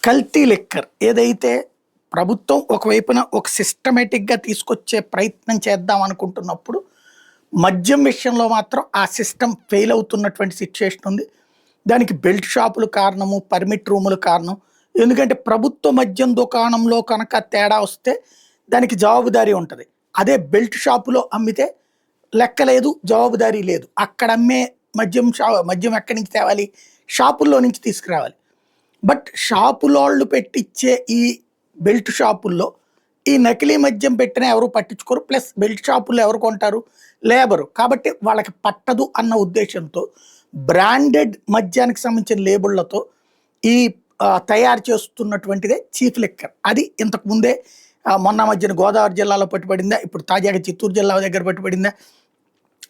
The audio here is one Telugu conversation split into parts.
కల్తీ లిక్కర్ ఏదైతే ప్రభుత్వం ఒకవైపున ఒక సిస్టమేటిక్‌గా తీసుకొచ్చే ప్రయత్నం చేద్దాం అనుకుంటున్నప్పుడు, మద్యం విషయంలో మాత్రం ఆ సిస్టమ్ ఫెయిల్ అవుతున్నటువంటి సిట్యుయేషన్ ఉంది. దానికి బెల్ట్ షాపులు కారణము, పర్మిట్ రూములు కారణం. ఎందుకంటే ప్రభుత్వ మద్యం దుకాణంలో కనుక తేడా వస్తే దానికి జవాబుదారీ ఉంటది. అదే బెల్ట్ షాపులో అమ్మితే లెక్క లేదు, జవాబుదారీ లేదు. అక్కడ అమ్మే మద్యం ఎక్కడి నుంచి తేవాలి? షాపుల్లో నుంచి తీసుకురావాలి. బట్ షాపులోళ్ళు పెట్టిచ్చే ఈ బెల్ట్ షాపుల్లో ఈ నకిలీ మద్యం పెట్టినా ఎవరు పట్టించుకోరు. ప్లస్ బెల్ట్ షాపుల్లో ఎవరు కొంటారు? లేబరు. కాబట్టి వాళ్ళకి పట్టదు అన్న ఉద్దేశంతో బ్రాండెడ్ మద్యానికి సంబంధించిన లేబుళ్లతో ఈ తయారు చేస్తున్నటువంటిదే చీఫ్ లిక్కర్. అది ఇంతకు ముందే మొన్న మధ్యన గోదావరి జిల్లాలో పట్టుబడిందా, ఇప్పుడు తాజాగా చిత్తూరు జిల్లా దగ్గర పట్టుబడిందా,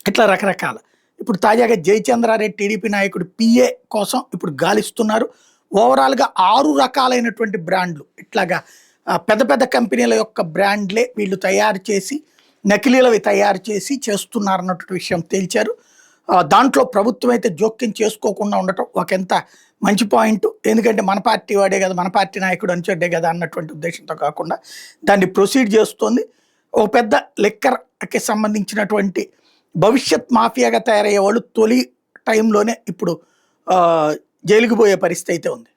ఇట్లా రకరకాల. ఇప్పుడు తాజాగా జయచంద్రారెడ్డి టీడీపీ నాయకుడు పిఏ కోసం ఇప్పుడు గాలిస్తున్నారు. ఓవరాల్గా 6 రకాలైనటువంటి బ్రాండ్లు ఇట్లాగా పెద్ద పెద్ద కంపెనీల యొక్క బ్రాండ్లే వీళ్ళు తయారు చేసి నకిలీలవి తయారు చేసి చేస్తున్నారన్నటువంటి విషయం తేల్చారు. దాంట్లో ప్రభుత్వం అయితే జోక్యం చేసుకోకుండా ఉండటం ఒక ఎంత మంచి పాయింట్. ఎందుకంటే మన పార్టీ వాడే కదా, మన పార్టీ నాయకుడు అంచోడ్డే కదా అన్నటువంటి ఉద్దేశంతో కాకుండా దాన్ని ప్రొసీడ్ చేస్తోంది. ఒక పెద్ద లిక్కర్కి సంబంధించినటువంటి భవిష్యత్ మాఫియాగా తయారయ్యే వాళ్ళు తొలి టైంలోనే ఇప్పుడు జైలుకి పోయే పరిస్థితి అయితే ఉంది.